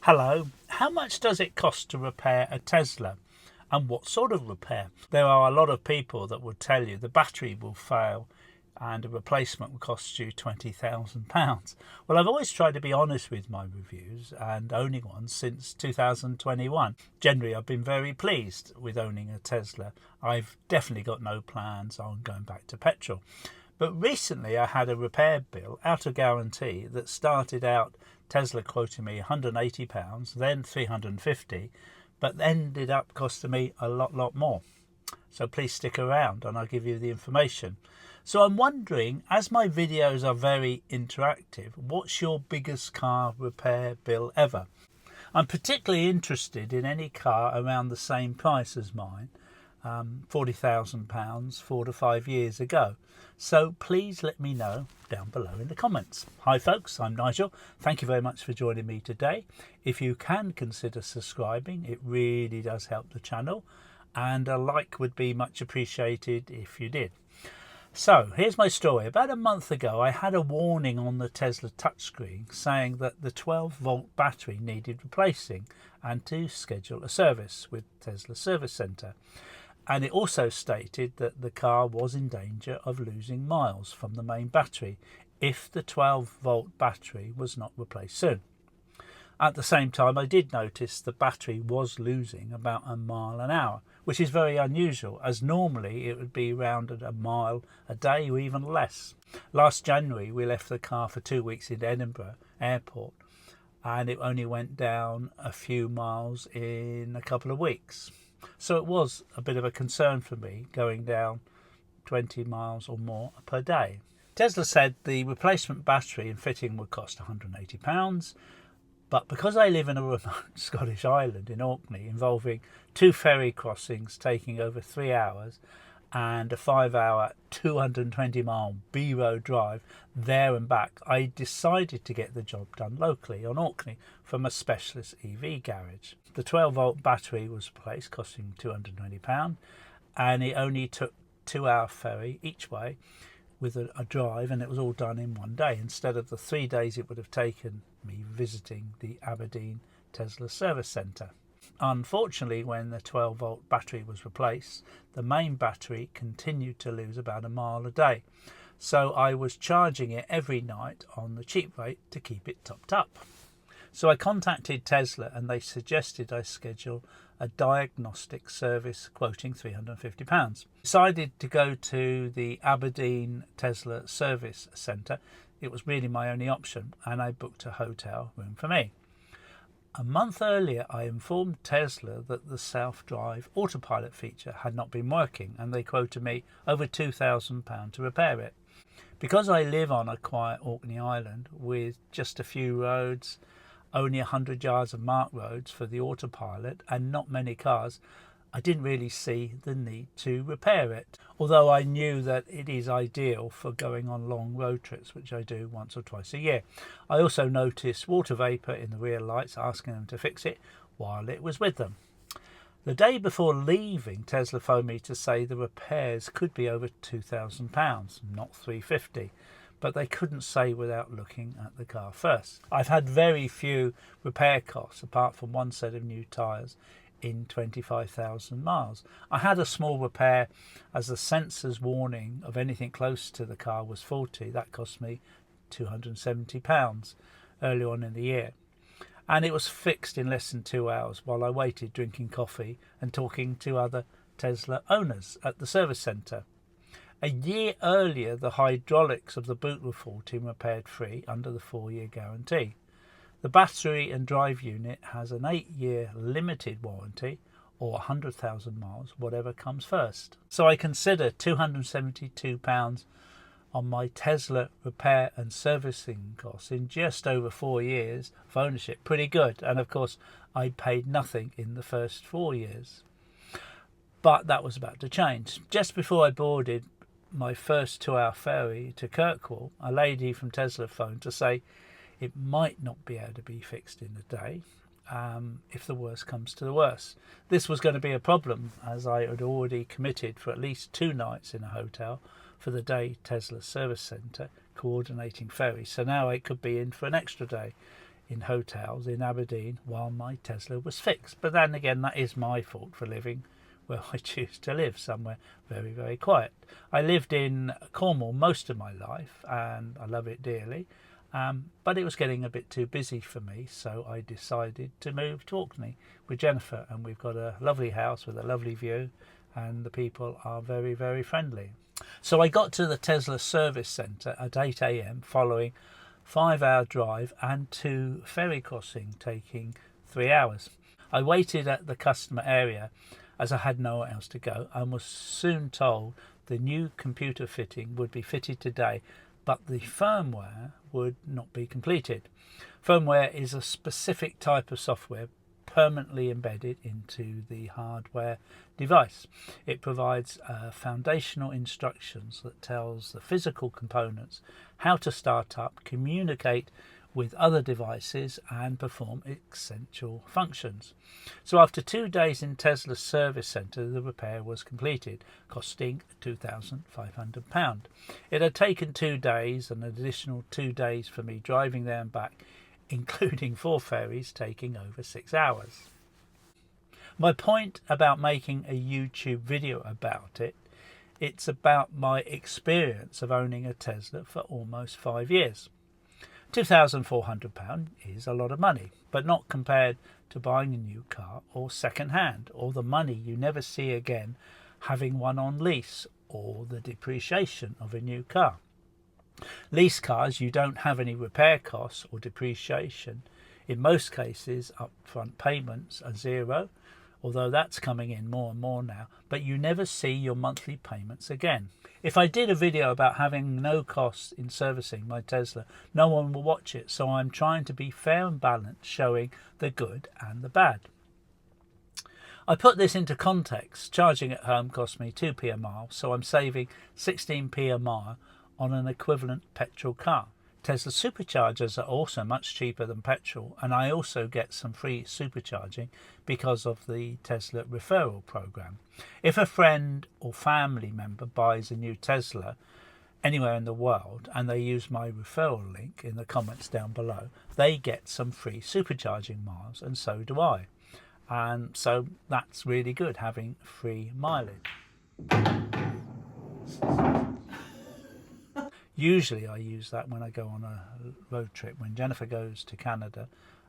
Hello, how much does it cost to repair a Tesla? And what sort of repair? There are a lot of people that would tell you the battery will fail and a replacement will cost you £20,000. Well, I've always tried to be honest with my reviews, and owning one since 2021. Generally, I've been very pleased with owning a Tesla. I've definitely got no plans on going back to petrol. But recently I had a repair bill out of guarantee that started out Tesla quoting me £180, then £350, but ended up costing me a lot more. So please stick around and I'll give you the information. So I'm wondering, as my videos are very interactive, what's your biggest car repair bill ever? I'm particularly interested in any car around the same price as mine, £40,000 4 to 5 years ago. So please let me know down below in the comments. Hi folks, I'm Nigel. Thank you very much for joining me today. If you can consider subscribing, it really does help the channel, and a like would be much appreciated if you did. So here's my story. About a month ago I had a warning on the Tesla touchscreen saying that the 12-volt battery needed replacing and to schedule a service with Tesla Service Centre. And it also stated that the car was in danger of losing miles from the main battery if the 12-volt battery was not replaced soon. At the same time, I did notice the battery was losing about a mile an hour, which is very unusual, as normally it would be around at a mile a day or even less. Last January we left the car for 2 weeks in Edinburgh airport, and it only went down a few miles in a couple of weeks. So it was a bit of a concern for me going down 20 miles or more per day. Tesla said the replacement battery and fitting would cost £180, but because I live in a remote Scottish island in Orkney involving 2 ferry crossings taking over 3 hours and a 5-hour 220-mile B-road drive there and back, I decided to get the job done locally on Orkney from a specialist EV garage. The 12-volt battery was replaced, costing £220, and it only took 2-hour ferry each way with a drive, and it was all done in one day instead of the 3 days it would have taken me visiting the Aberdeen Tesla service centre. Unfortunately, when the 12-volt battery was replaced, the main battery continued to lose about a mile a day. So I was charging it every night on the cheap rate to keep it topped up. So I contacted Tesla and they suggested I schedule a diagnostic service quoting £350. Decided to go to the Aberdeen Tesla service centre. It was really my only option, and I booked a hotel room for me. A month earlier I informed Tesla that the self-drive autopilot feature had not been working, and they quoted me over £2,000 to repair it. Because I live on a quiet Orkney island with just a few roads, only 100 yards of marked roads for the autopilot and not many cars, I didn't really see the need to repair it, although I knew that it is ideal for going on long road trips, which I do once or twice a year. I also noticed water vapour in the rear lights, asking them to fix it while it was with them. The day before leaving, Tesla phoned me to say the repairs could be over £2,000, not $350. But they couldn't say without looking at the car first. I've had very few repair costs apart from one set of new tyres in 25,000 miles. I had a small repair as the sensor's warning of anything close to the car was faulty. That cost me £270 early on in the year. And it was fixed in less than 2 hours while I waited drinking coffee and talking to other Tesla owners at the service centre. A year earlier, the hydraulics of the boot were faulty and repaired free under the 4-year guarantee. The battery and drive unit has an 8-year limited warranty, or 100,000 miles, whatever comes first. So I consider £272 on my Tesla repair and servicing costs in just over 4 years of ownership pretty good. And of course, I paid nothing in the first 4 years. But that was about to change. Just before I boarded my first 2-hour ferry to Kirkwall, a lady from Tesla phoned to say it might not be able to be fixed in a day if the worst comes to the worst. This was going to be a problem, as I had already committed for at least 2 nights in a hotel for the day Tesla service centre coordinating ferries, so now it could be in for an extra day in hotels in Aberdeen while my Tesla was fixed. But then again, that is my fault for living where I choose to live, somewhere very, very quiet. I lived in Cornwall most of my life and I love it dearly, but it was getting a bit too busy for me, so I decided to move to Orkney with Jennifer, and we've got a lovely house with a lovely view and the people are very, very friendly. So I got to the Tesla service centre at 8 a.m. following 5-hour drive and 2 ferry crossing taking 3 hours. I waited at the customer area as I had nowhere else to go and was soon told the new computer fitting would be fitted today, but the firmware would not be completed. Firmware is a specific type of software permanently embedded into the hardware device. It provides foundational instructions that tells the physical components how to start up, communicate with other devices and perform essential functions. So after 2 days in Tesla's service centre, the repair was completed, costing £2,500. It had taken 2 days and an additional 2 days for me driving there and back, including 4 ferries taking over 6 hours. My point about making a YouTube video about it, it's about my experience of owning a Tesla for almost 5 years. £2,400 is a lot of money, but not compared to buying a new car or second hand, or the money you never see again having one on lease, or the depreciation of a new car. Lease cars, you don't have any repair costs or depreciation. In most cases, upfront payments are zero, although that's coming in more and more now, but you never see your monthly payments again. If I did a video about having no costs in servicing my Tesla, no one will watch it, so I'm trying to be fair and balanced, showing the good and the bad. I put this into context. Charging at home cost me 2p a mile, so I'm saving 16p a mile on an equivalent petrol car. Tesla superchargers are also much cheaper than petrol, and I also get some free supercharging because of the Tesla referral program. If a friend or family member buys a new Tesla anywhere in the world and they use my referral link in the comments down below, they get some free supercharging miles, and so do I. And so that's really good, having free mileage. Usually I use that when I go on a road trip, when Jennifer goes to Canada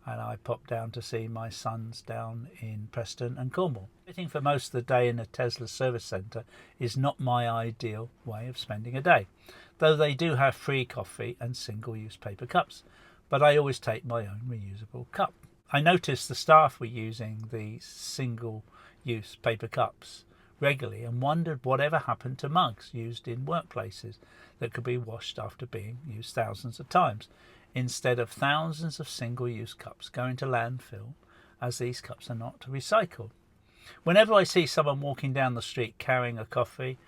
and I pop down to see my sons down in Preston and Cornwall. Sitting for most of the day in a Tesla service centre is not my ideal way of spending a day, though they do have free coffee and single-use paper cups, but I always take my own reusable cup. I noticed the staff were using the single-use paper cups regularly and wondered whatever happened to mugs used in workplaces that could be washed after being used thousands of times, instead of thousands of single-use cups going to landfill, as these cups are not recycled. Whenever I see someone walking down the street carrying a coffee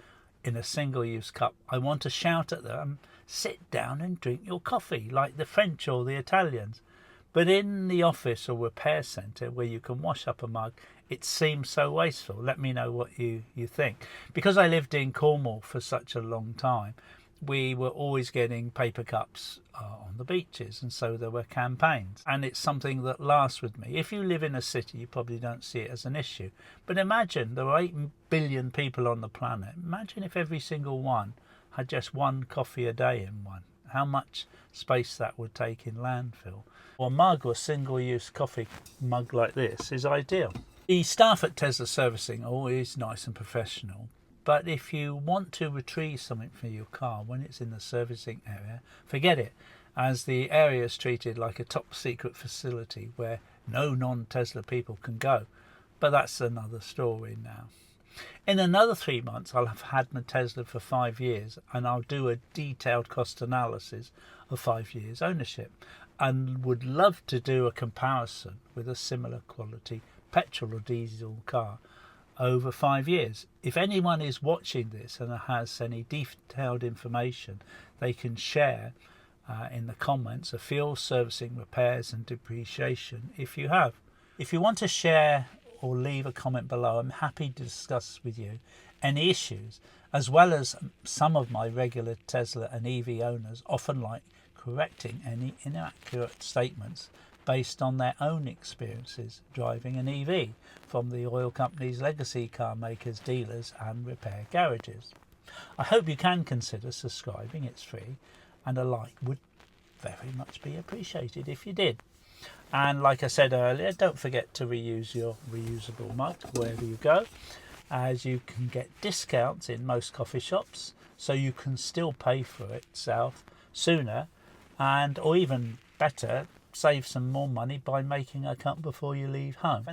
in a single-use cup, I want to shout at them, "Sit down and drink your coffee," like the French or the Italians. But in the office or repair centre where you can wash up a mug, it seems so wasteful. Let me know what you think. Because I lived in Cornwall for such a long time, we were always getting paper cups on the beaches, and so there were campaigns. And it's something that lasts with me. If you live in a city, you probably don't see it as an issue. But imagine there are 8 billion people on the planet. Imagine if every single one had just one coffee a day in one. How much space that would take in landfill. Or a mug or a single-use coffee mug like this is ideal. The staff at Tesla servicing are always nice and professional, but if you want to retrieve something for your car when it's in the servicing area, forget it, as the area is treated like a top-secret facility where no non-Tesla people can go. But that's another story now. In another 3 months, I'll have had my Tesla for 5 years, and I'll do a detailed cost analysis of 5 years ownership, and would love to do a comparison with a similar quality petrol or diesel car over 5 years. If anyone is watching this and has any detailed information they can share in the comments of fuel servicing, repairs and depreciation, if you have. If you want to share or leave a comment below, I'm happy to discuss with you any issues, as well as some of my regular Tesla and EV owners often like correcting any inaccurate statements based on their own experiences driving an EV from the oil companies, legacy car makers, dealers and repair garages. I hope you can consider subscribing, it's free, and a like would very much be appreciated if you did. And like I said earlier, don't forget to reuse your reusable mug wherever you go, as you can get discounts in most coffee shops, so you can still pay for itself sooner, and or even better, save some more money by making a cup before you leave home.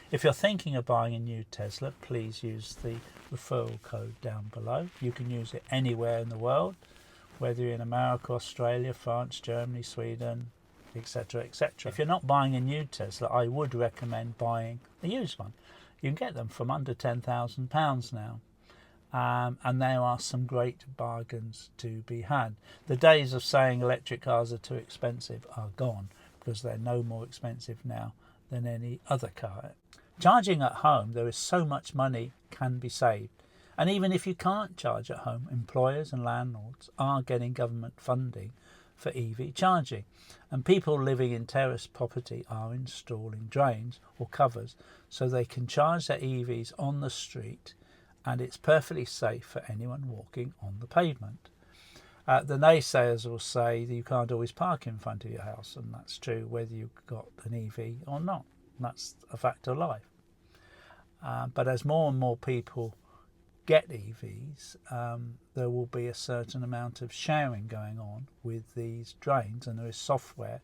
If you're thinking of buying a new Tesla, please use the referral code down below. You can use it anywhere in the world, whether you're in America, Australia, France, Germany, Sweden, etc, etc. If you're not buying a new Tesla, I would recommend buying a used one. You can get them from under £10,000 now, and there are some great bargains to be had. The days of saying electric cars are too expensive are gone, because they're no more expensive now than any other car. Charging at home, there is so much money can be saved. And even if you can't charge at home, employers and landlords are getting government funding for EV charging, and people living in terrace property are installing drains or covers so they can charge their EVs on the street, and it's perfectly safe for anyone walking on the pavement. The naysayers will say that you can't always park in front of your house, and that's true whether you've got an EV or not. That's a fact of life. But as more and more people get EVs, there will be a certain amount of sharing going on with these drains, and there is software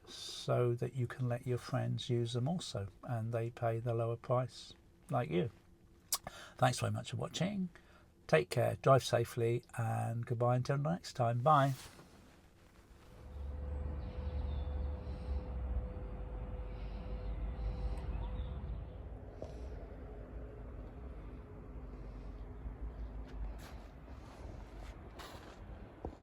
so that you can let your friends use them also, and they pay the lower price like you. Thanks very much for watching. Take care, drive safely, and goodbye until next time. Bye.